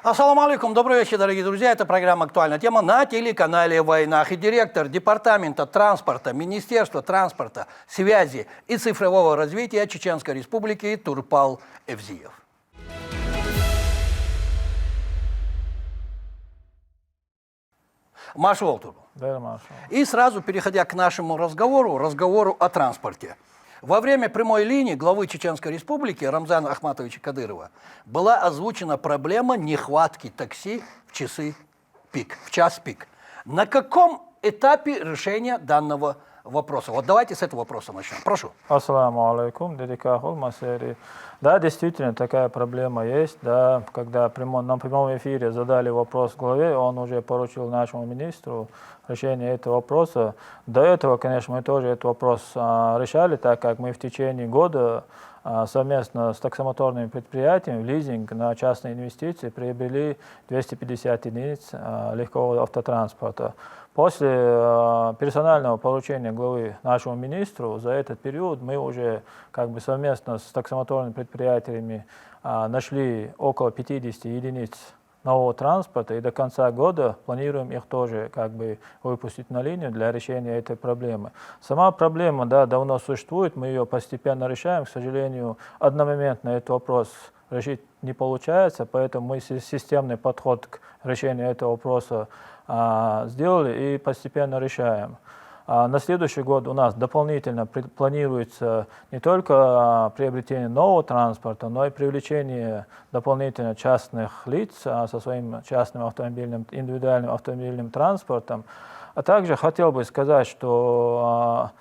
Ассаламу алейкум, добрый вечер, дорогие друзья. Это программа «Актуальная тема» на телеканале «Войнах». И директор Департамента транспорта, Министерства транспорта, связи и цифрового развития Чеченской Республики Турпал Эвзиев. Маршал Турпал. Да, маршал. И сразу переходя к нашему разговору о транспорте. Во время прямой линии главы Чеченской Республики Рамзана Ахматовича Кадырова была озвучена проблема нехватки такси в часы пик, в час пик. На каком этапе решения данного вопроса? Вот давайте с этого вопроса начнем. Прошу. Ассаламу алейкум, Дедикахул Масери. Да, действительно, такая проблема есть. Да, когда на прямом эфире задали вопрос главе, он уже поручил нашему министру решение этого вопроса. До этого, конечно, мы тоже этот вопрос решали, так как мы в течение года совместно с таксомоторными предприятиями в лизинг на частные инвестиции приобрели 250 единиц легкого автотранспорта. После персонального поручения главы нашему министру за этот период мы уже совместно с таксомоторными предприятиями нашли около 50 единиц нового транспорта, и до конца года планируем их тоже выпустить на линию для решения этой проблемы. Сама проблема, да, давно существует, мы ее постепенно решаем. К сожалению, одномоментно этот вопрос решить не получается, поэтому мы системный подход к решению этого вопроса сделали и постепенно решаем. На следующий год у нас дополнительно планируется не только приобретение нового транспорта, но и привлечение дополнительно частных лиц со своим частным автомобильным, индивидуальным автомобильным транспортом. А также хотел бы сказать, что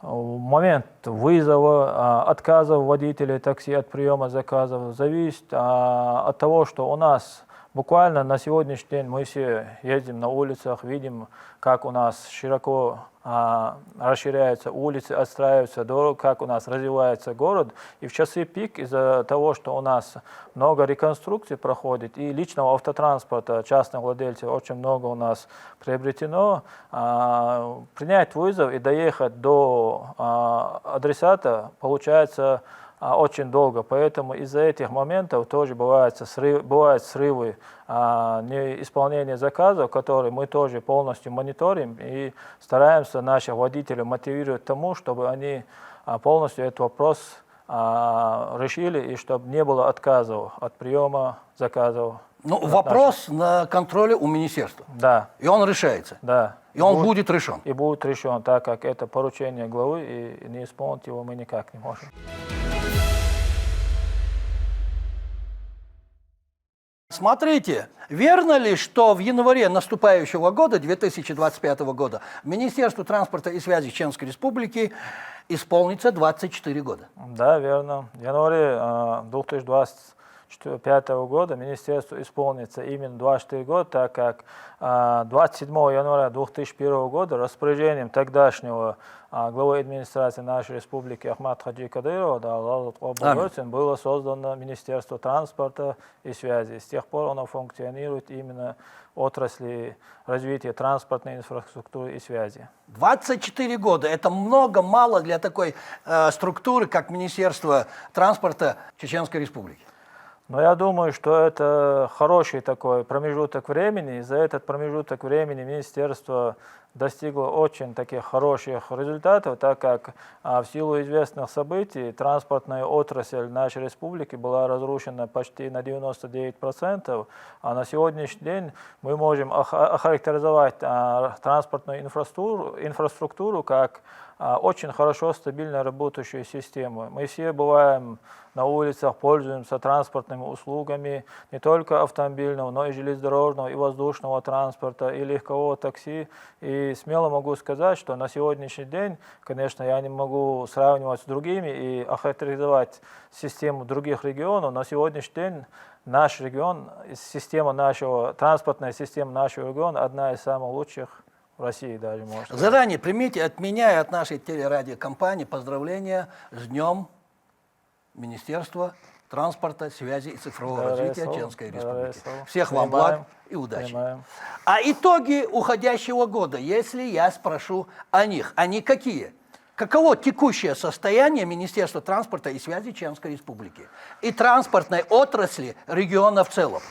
в момент вызова, отказов водителей такси от приема заказов зависит от того, что у нас буквально на сегодняшний день мы все ездим на улицах, видим, как у нас широко расширяются улицы, отстраиваются дороги, как у нас развивается город. И в часы пик из-за того, что у нас много реконструкций проходит, и личного автотранспорта частных владельцев очень много у нас приобретено, принять вызов и доехать до адресата получается очень долго, поэтому из-за этих моментов тоже бывают срывы неисполнения заказов, которые мы тоже полностью мониторим и стараемся наших водителей мотивировать к тому, чтобы они полностью этот вопрос решили и чтобы не было отказов от приема заказов. Ну, вопрос на контроле у министерства. Да. И он решается. Да. И он будет решен. И будет решен, так как это поручение главы, и не исполнить его мы никак не можем. Смотрите, верно ли, что в январе наступающего года, 2025 года, Министерству транспорта и связи Чеченской Республики исполнится 24 года? Да, верно. В январе 2025 года Министерству исполнится именно 24 года, так как 27 января 2001 года распоряжением тогдашнего главы администрации нашей республики Ахмата Хаджи Кадырова, было создано Министерство транспорта и связи. С тех пор оно функционирует именно отрасли развития транспортной инфраструктуры и связи. 24 года – это много-мало для такой структуры, как Министерство транспорта Чеченской Республики. Но я думаю, что это хороший такой промежуток времени. И за этот промежуток времени министерство достигло очень таких хороших результатов, так как в силу известных событий транспортная отрасль нашей республики была разрушена почти на 99%, а на сегодняшний день мы можем охарактеризовать транспортную инфраструктуру как очень хорошо, стабильно работающую систему. Мы все бываем на улицах, пользуемся транспортными услугами, не только автомобильного, но и железнодорожного, и воздушного транспорта, и легкового такси. И смело могу сказать, что на сегодняшний день, конечно, я не могу сравнивать с другими и охарактеризовать систему других регионов, но на сегодняшний день наш регион, транспортная система нашего региона одна из самых лучших в России даже, можно. Заранее примите от меня и от нашей телерадиокомпании поздравления с Днем Министерства транспорта, связи и цифрового развития Чеченской Республики. Всех вам благ и удачи. А итоги уходящего года, если я спрошу о них, они какие? Каково текущее состояние Министерства транспорта и связи Чеченской Республики и транспортной отрасли региона в целом?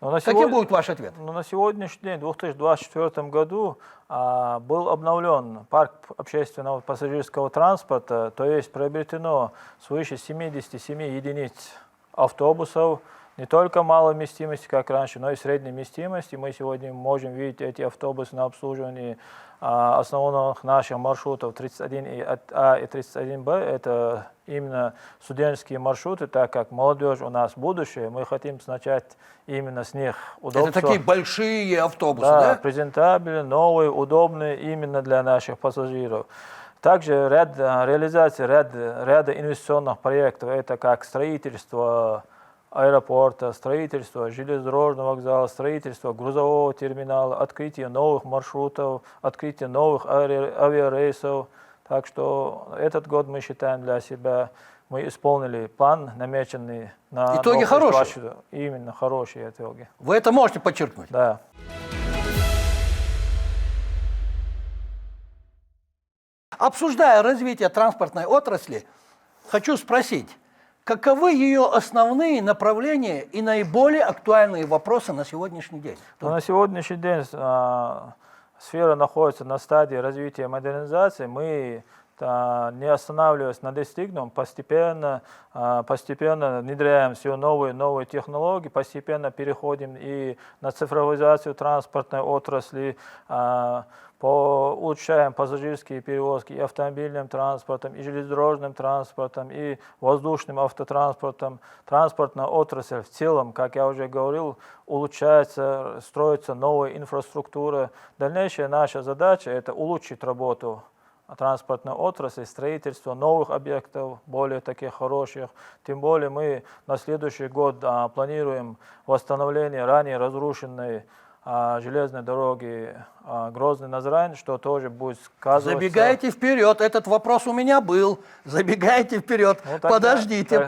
Каким будет ваш ответ? На сегодняшний день, в 2024 году, был обновлен парк общественного пассажирского транспорта, то есть приобретено свыше 77 единиц автобусов, не только малой вместимости, как раньше, но и средней вместимости. Мы сегодня можем видеть эти автобусы на обслуживании основных наших маршрутов 31А и 31Б. Это именно студенческие маршруты, так как молодежь у нас будущее. Мы хотим начать именно с них. Удобства. Это такие большие автобусы, да? Презентабельные, новые, удобные именно для наших пассажиров. Также реализация ряда инвестиционных проектов, это как строительство аэропорта, строительство железнодорожного вокзала, строительство грузового терминала, открытие новых маршрутов, открытие новых авиарейсов. Так что этот год мы считаем для себя, мы исполнили план, намеченный на... Итоги хорошие? Именно хорошие итоги. Вы это можете подчеркнуть? Да. Обсуждая развитие транспортной отрасли, хочу спросить, каковы ее основные направления и наиболее актуальные вопросы на сегодняшний день? На сегодняшний день сфера находится на стадии развития и модернизации. Мы, не останавливаясь на достигнутом, постепенно внедряем все новые технологии, постепенно переходим и на цифровизацию транспортной отрасли, улучшаем пассажирские перевозки и автомобильным транспортом, и железнодорожным транспортом, и воздушным автотранспортом. Транспортная отрасль в целом, как я уже говорил, улучшается, строится новая инфраструктура. Дальнейшая наша задача – это улучшить работу транспортной отрасли, строительство новых объектов, более таких хороших. Тем более мы на следующий год планируем восстановление ранее разрушенной железной дороги Грозный-Назрань, что тоже будет сказываться... Забегайте вперед, этот вопрос у меня был. Забегайте вперед. Ну, подождите,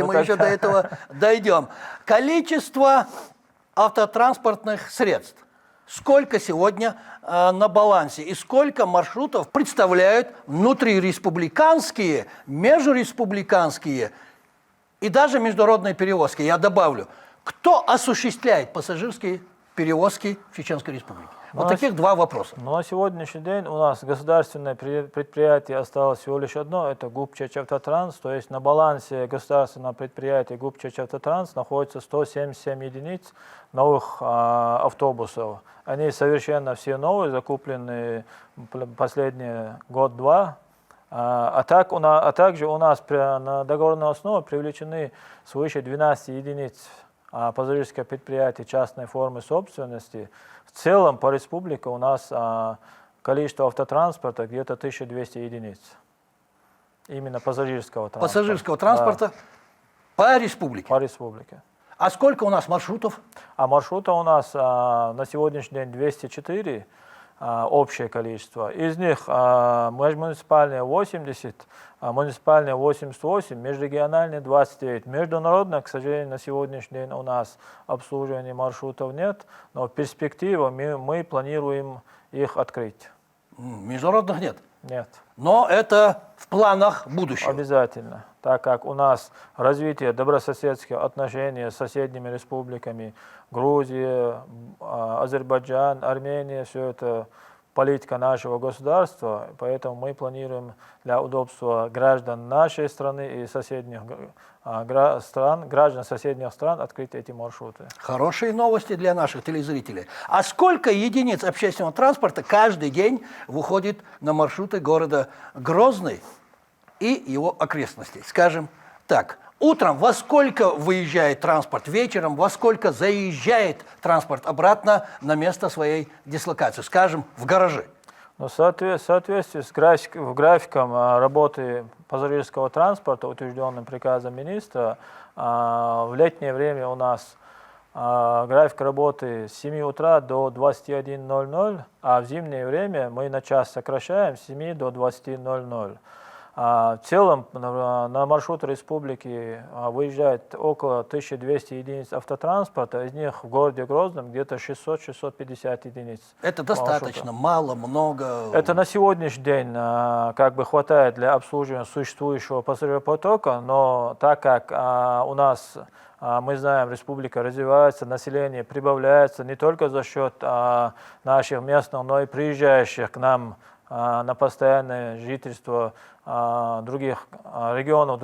мы еще до этого дойдем. Количество автотранспортных средств. Сколько сегодня на балансе и сколько маршрутов представляют внутриреспубликанские, межреспубликанские и даже международные перевозки? Я добавлю, кто осуществляет пассажирские перевозки в Чеченской Республике? Вот таких два вопроса. Но на сегодняшний день у нас государственное предприятие осталось всего лишь одно, это ГУП Чечавтотранс, то есть на балансе государственного предприятия ГУП Чечавтотранс находится 177 единиц новых автобусов. Они совершенно все новые, закуплены последние год-два. Также у нас на договорной основе привлечены свыше 12 единиц пассажирское предприятие частной формы собственности. В целом по республике у нас количество автотранспорта где-то 1200 единиц. Именно пассажирского транспорта. Пассажирского транспорта по республике? По республике. А сколько у нас маршрутов? Маршрутов у нас на сегодняшний день 204. Общее количество. Из них межмуниципальные 80, муниципальные 88, межрегиональные 29. Международно, к сожалению, на сегодняшний день у нас обслуживания маршрутов нет, но в перспективе мы планируем их открыть. Международных нет? Нет. Но это в планах будущего? Обязательно, так как у нас развитие добрососедских отношений с соседними республиками, Грузия, Азербайджан, Армения, все это политика нашего государства, поэтому мы планируем для удобства граждан нашей страны и соседних стран, граждан соседних стран открыть эти маршруты. Хорошие новости для наших телезрителей. А сколько единиц общественного транспорта каждый день выходит на маршруты города Грозный и его окрестностей? Скажем так, утром во сколько выезжает транспорт, вечером во сколько заезжает транспорт обратно на место своей дислокации, скажем, в гаражи? В соответствии с графиком работы пассажирского транспорта, утвержденным приказом министра, в летнее время у нас график работы с 7 утра до 21:00, а в зимнее время мы на час сокращаем с 7 до 20:00. В целом на маршрут республики выезжает около 1200 единиц автотранспорта, из них в городе Грозном где-то 600-650 единиц. Это достаточно, мало, много? Это на сегодняшний день как бы хватает для обслуживания существующего пассажиропотока, но так как у нас Мы знаем, республика развивается, население прибавляется не только за счет наших местных, но и приезжающих к нам на постоянное жительство других регионов,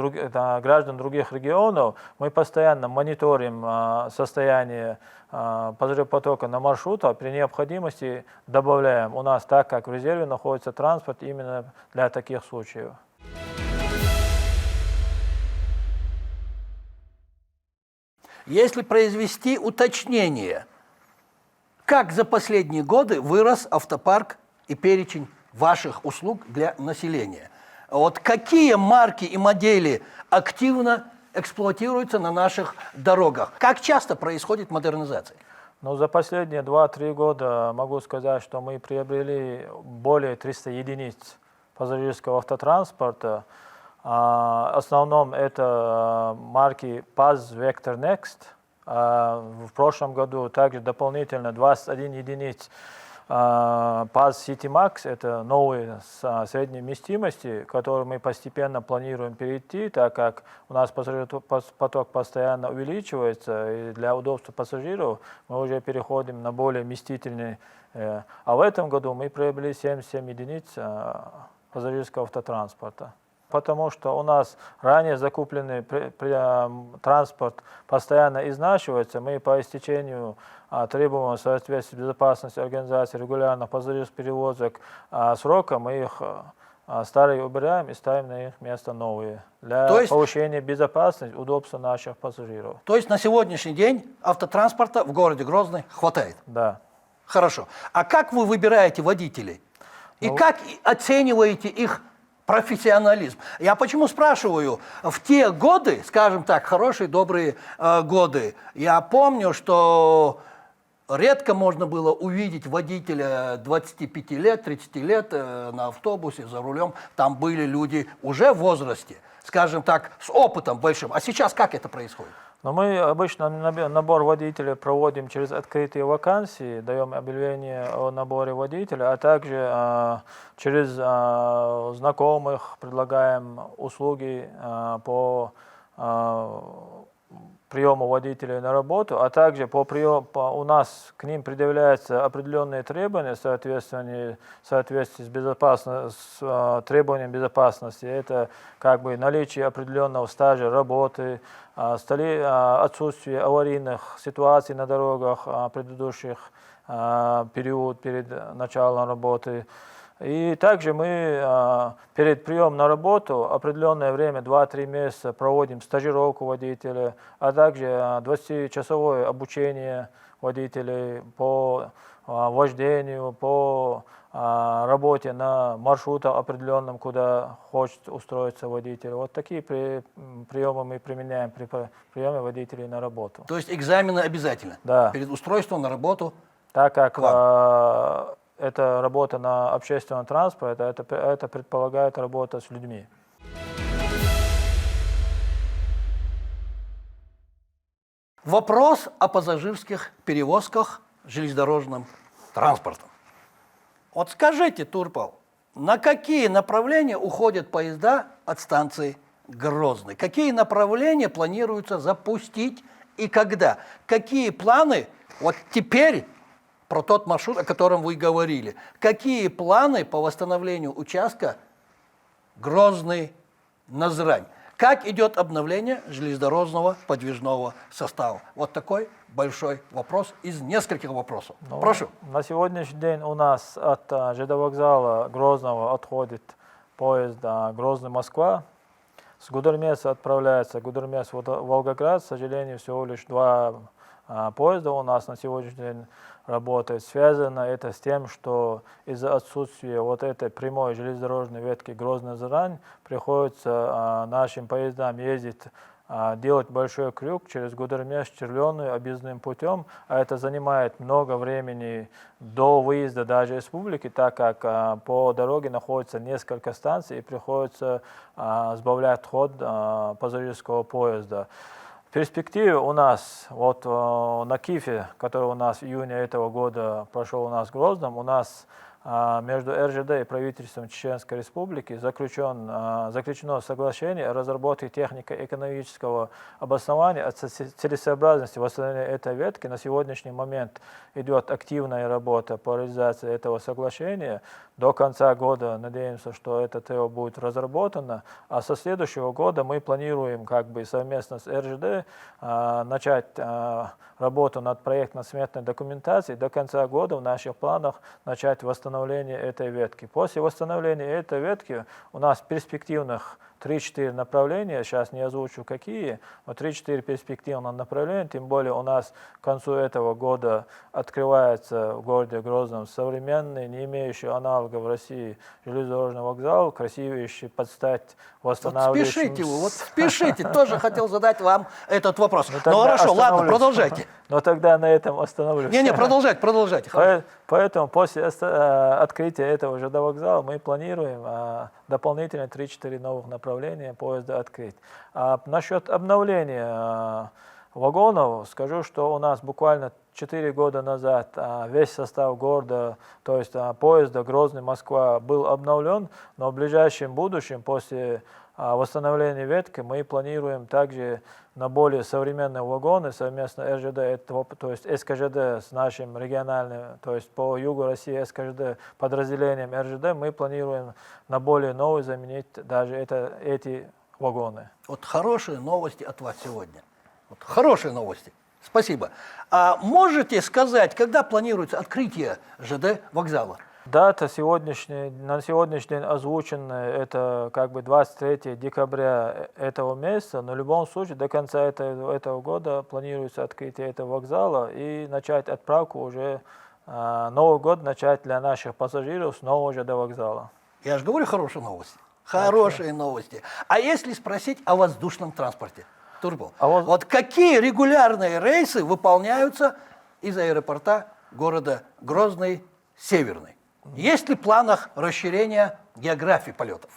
граждан других регионов. Мы постоянно мониторим состояние пассажиропотока на маршрутах, при необходимости добавляем. У нас, так как в резерве находится транспорт именно для таких случаев. Если произвести уточнение, как за последние годы вырос автопарк и перечень ваших услуг для населения? Вот какие марки и модели активно эксплуатируются на наших дорогах? Как часто происходит модернизация? Ну, за последние 2-3 года могу сказать, что мы приобрели более 300 единиц пассажирского автотранспорта. В основном это марки PAZ, Vector Next. В прошлом году также дополнительно 21 единиц PAZ City Max. Это новые с средней вместимости, которые мы постепенно планируем перейти, так как у нас пассажиропоток постоянно увеличивается, и для удобства пассажиров мы уже переходим на более вместительные. А в этом году мы приобрели 77 единиц пассажирского автотранспорта. Потому что у нас ранее закупленный транспорт постоянно изнашивается, мы по истечению требуемого в соответствии с безопасностью организации регулярных пассажирских перевозок срока, мы их старые убираем и ставим на их место новые для повышения безопасности, удобства наших пассажиров. То есть на сегодняшний день автотранспорта в городе Грозный хватает? Да. Хорошо. А как вы выбираете водителей? И как оцениваете их профессионализм? Я почему спрашиваю? В те годы, скажем так, хорошие, добрые годы, я помню, что редко можно было увидеть водителя 25 лет, 30 лет на автобусе, за рулем. Там были люди уже в возрасте, скажем так, с опытом большим. А сейчас как это происходит? Но мы обычно набор водителей проводим через открытые вакансии, даем объявление о наборе водителя, а также через знакомых предлагаем услуги по приему водителей на работу, а также у нас к ним предъявляются определенные требования в соответствии с требованием безопасности. Это как бы наличие определенного стажа работы, отсутствие аварийных ситуаций на дорогах предыдущих период перед началом работы. И также мы перед приемом на работу определенное время, 2-3 месяца, проводим стажировку водителя, а также 20-часовое обучение водителей по вождению, по работе на маршрутах определенном, куда хочет устроиться водитель. Вот такие приемы мы применяем при приеме водителей на работу. То есть экзамены обязательно? Да. Перед устройством на работу? Так как это работа на общественном транспорте, это предполагает работа с людьми. Вопрос о пассажирских перевозках железнодорожным транспортом. Вот скажите, Турпал, на какие направления уходят поезда от станции Грозный? Какие направления планируется запустить и когда? Какие планы вот теперь про тот маршрут, о котором вы говорили? Какие планы по восстановлению участка Грозный-Назрань? Как идет обновление железнодорожного подвижного состава? Вот такой большой вопрос из нескольких вопросов. Прошу. На сегодняшний день у нас от ЖД вокзала Грозного отходит поезд Грозный-Москва. С Гудермеса отправляется Гудермес-Волгоград. К сожалению, всего лишь 2 поезда у нас на сегодняшний день работает. Связано это с тем, что из-за отсутствия вот этой прямой железнодорожной ветки Грозный-Назрань приходится нашим поездам ездить, делать большой крюк через Гудермес, Червленую объездным путем, а это занимает много времени до выезда даже республики, так как по дороге находится несколько станций и приходится сбавлять ход пассажирского поезда. В перспективе у нас, на КИФе, который у нас в июне этого года прошел у нас в Грозном, у нас между РЖД и правительством Чеченской Республики заключено соглашение о разработке технико-экономического обоснования о целесообразности восстановления этой ветки. На сегодняшний момент идет активная работа по реализации этого соглашения. До конца года надеемся, что это ТО будет разработано, а со следующего года мы планируем совместно с РЖД начать работу над проектно-сметной документацией. До конца года в наших планах начать восстановление этой ветки. После восстановления этой ветки у нас перспективных 3-4 направления, сейчас не озвучу какие, но 3-4 перспективных направления, тем более у нас к концу этого года открывается в городе Грозном современный, не имеющий аналога в России железнодорожный вокзал, красивейший под стать восстанавливающим. Вот спешите вы, вот спешите, тоже хотел задать вам этот вопрос. Ну хорошо, ладно, продолжайте. Но тогда на этом остановлюсь. Не, продолжайте. Поэтому после открытия этого ЖД вокзала мы планируем дополнительно 3-4 новых направления поезда открыть. Насчет обновления вагонов скажу, что у нас буквально 4 года назад весь состав города, то есть поезда Грозный-Москва был обновлен, но в ближайшем будущем после восстановления ветки мы планируем также на более современные вагоны совместно РЖД, то есть СКЖД с нашим региональным, то есть по югу России СКЖД подразделением РЖД, мы планируем на более новые заменить даже эти вагоны. Вот хорошие новости от вас сегодня. Вот хорошие новости. Спасибо. А можете сказать, когда планируется открытие ЖД вокзала? Дата на сегодняшний день озвучена, это 23 декабря этого месяца, но в любом случае до конца этого года планируется открытие этого вокзала и начать отправку уже, Новый год начать для наших пассажиров с нового ЖД вокзала. Я же говорю хорошие новости. Хорошие новости. А если спросить о воздушном транспорте? Турбо. Вот какие регулярные рейсы выполняются из аэропорта города Грозный Северный? Есть ли в планах расширения географии полетов?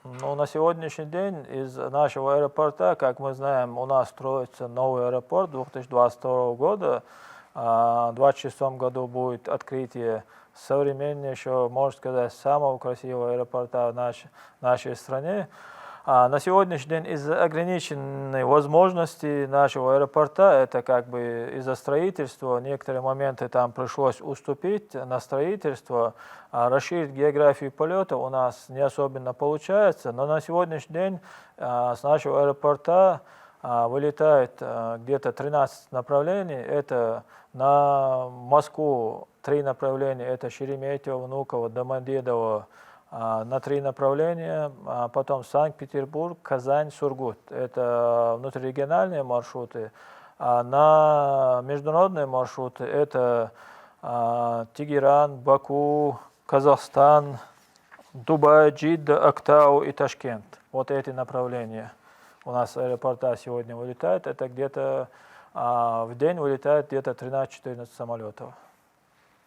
Ну, на сегодняшний день из нашего аэропорта, как мы знаем, у нас строится новый аэропорт 2022 года. В 2026 году будет открытие современнейшего, можно сказать, самого красивого аэропорта в нашей стране. На сегодняшний день из-за ограниченной возможности нашего аэропорта, это из-за строительства, некоторые моменты там пришлось уступить на строительство, расширить географию полета у нас не особенно получается, но на сегодняшний день с нашего аэропорта вылетает где-то 13 направлений, это на Москву 3 направления, это Шереметьево, Внуково, Домодедово, на 3 направления, потом Санкт-Петербург, Казань, Сургут. Это внутрирегиональные маршруты. На международные маршруты это Тегеран, Баку, Казахстан, Дубай, Джидда, Актау и Ташкент. Вот эти направления у нас с аэропорта сегодня вылетают. Это где-то в день вылетает где-то 13-14 самолетов.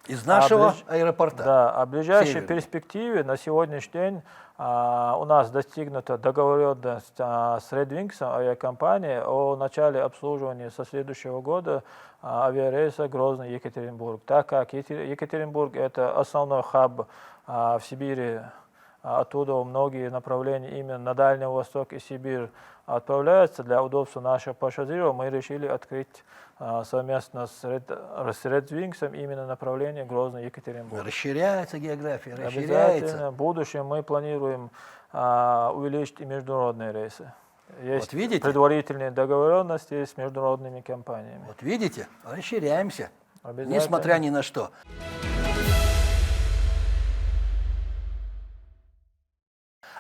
Из нашего аэропорта? Да, а в ближайшей перспективе на сегодняшний день у нас достигнута договоренность с Redwings авиакомпанией о начале обслуживания со следующего года авиарейса Грозный-Екатеринбург. Так как Екатеринбург – это основной хаб в Сибири, оттуда многие направления именно на Дальний Восток и Сибирь отправляются для удобства наших пассажиров, мы решили открыть совместно с Redwings именно направление Грозный-Екатеринбург. Расширяется география, расширяется. Обязательно. В будущем мы планируем увеличить и международные рейсы. Есть предварительные договоренности с международными компаниями. Вот видите, расширяемся, несмотря ни на что.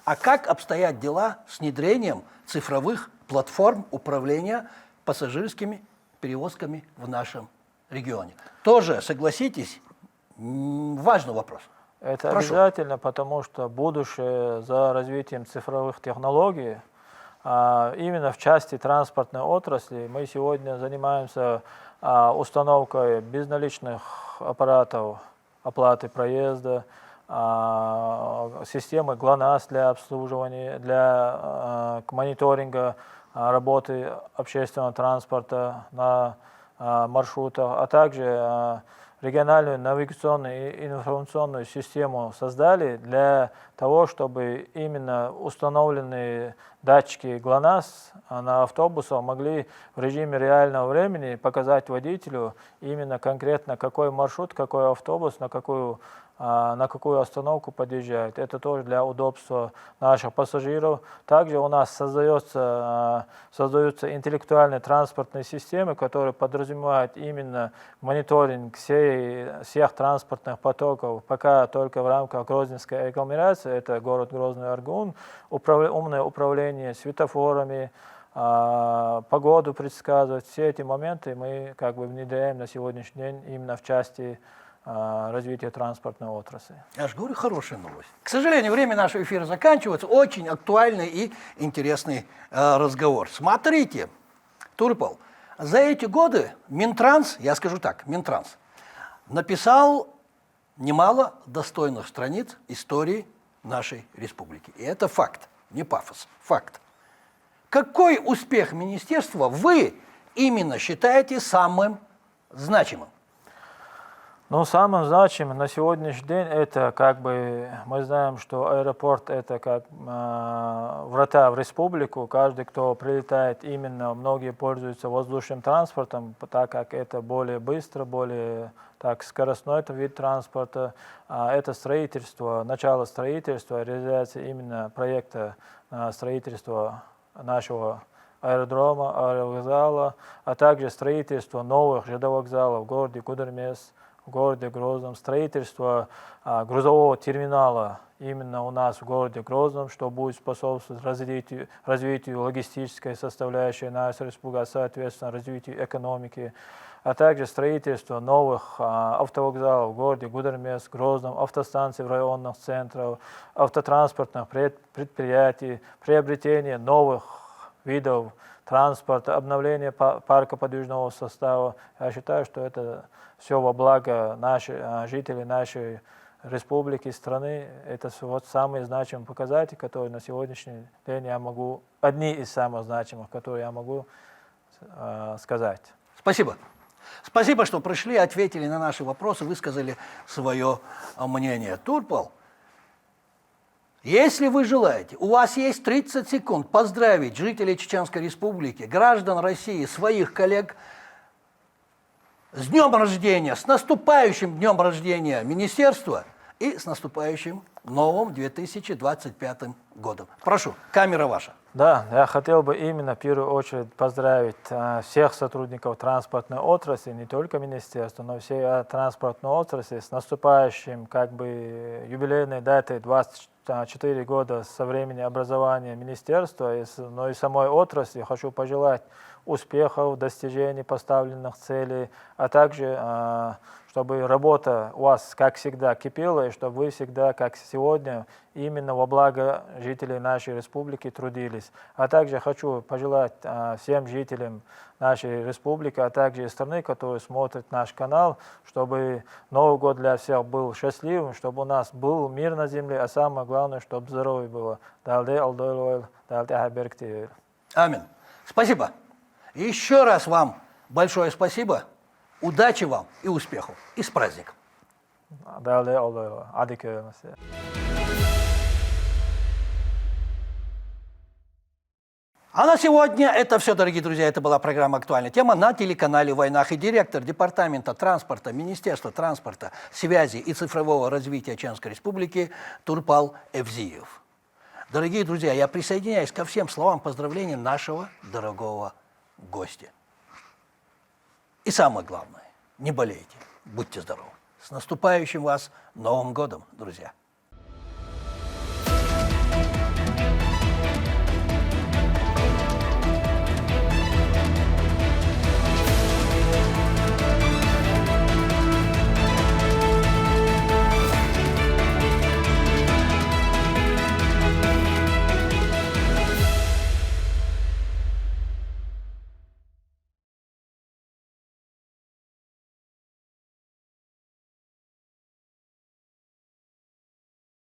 А как обстоят дела с внедрением цифровых платформ управления пассажирскими перевозками в нашем регионе? Тоже, согласитесь, важный вопрос. Это обязательно, потому что будущее за развитием цифровых технологий, именно в части транспортной отрасли, мы сегодня занимаемся установкой безналичных аппаратов оплаты проезда, системы ГЛОНАСС для обслуживания, для мониторинга работы общественного транспорта на маршрутах, а также региональную навигационную и информационную систему создали для того, чтобы именно установленные датчики ГЛОНАСС на автобусах могли в режиме реального времени показать водителю именно конкретно какой маршрут, какой автобус, на какую остановку подъезжает. Это тоже для удобства наших пассажиров. Также у нас создаются интеллектуальные транспортные системы, которые подразумевают именно мониторинг всех транспортных потоков, пока только в рамках Грозненской агломерации, это город Грозный-Аргун, умное управление светофорами, погоду предсказывать. Все эти моменты мы внедряем на сегодняшний день именно в части развития транспортной отрасли. Я же говорю, хорошая новость. К сожалению, время нашего эфира заканчивается. Очень актуальный и интересный разговор. Смотрите, Турпал, за эти годы Минтранс, я скажу так, Минтранс написал немало достойных страниц истории нашей республики. И это факт, не пафос, факт. Какой успех министерства вы именно считаете самым значимым? Ну, самым значимым на сегодняшний день это мы знаем, что аэропорт это как врата в республику. Каждый, кто прилетает именно, многие пользуются воздушным транспортом, так как это более быстро, более скоростной это вид транспорта. Это строительство, начало строительства, реализация именно проекта строительства нашего аэродрома, аэровокзала, а также строительство новых ЖД-вокзалов в городе Гудермес, в городе Грозном, строительство грузового терминала именно у нас в городе Грозном, что будет способствовать развитию логистической составляющей нашей республики, соответственно, развитию экономики, а также строительство новых автовокзалов в городе Гудермес, Грозном, автостанций в районных центрах, автотранспортных предприятий, приобретение новых видов транспорта, обновление парка подвижного состава. Я считаю, что это все во благо жителей нашей республики, страны. Это самые значимые показатели, которые на сегодняшний день одни из самых значимых, которые я могу сказать. Спасибо. Спасибо, что пришли, ответили на наши вопросы, высказали свое мнение. Турпал, если вы желаете, у вас есть 30 секунд поздравить жителей Чеченской Республики, граждан России, своих коллег с днем рождения, с наступающим днем рождения министерства и с наступающим новым 2025 годом. Прошу, камера ваша. Да, я хотел бы именно в первую очередь поздравить всех сотрудников транспортной отрасли, не только министерства, но всей транспортной отрасли с наступающим юбилейной датой 24 года со времени образования министерства, но и самой отрасли. Хочу пожелать успехов, достижений поставленных целей, а также чтобы работа у вас, как всегда, кипела, и чтобы вы всегда, как сегодня, именно во благо жителей нашей республики трудились. А также хочу пожелать всем жителям нашей республики, а также и страны, которые смотрят наш канал, чтобы Новый год для всех был счастливым, чтобы у нас был мир на земле, а самое главное, чтобы здоровье было. Аминь. Спасибо. Еще раз вам большое спасибо. Удачи вам и успехов. И с праздником. А на сегодня это все, дорогие друзья. Это была программа «Актуальная тема» на телеканале «Войнах». И директор Департамента транспорта, Министерства транспорта, связи и цифрового развития Чеченской Республики Турпал Эвзиев. Дорогие друзья, я присоединяюсь ко всем словам поздравления нашего дорогого гостя. И самое главное, не болейте, будьте здоровы. С наступающим вас Новым годом, друзья!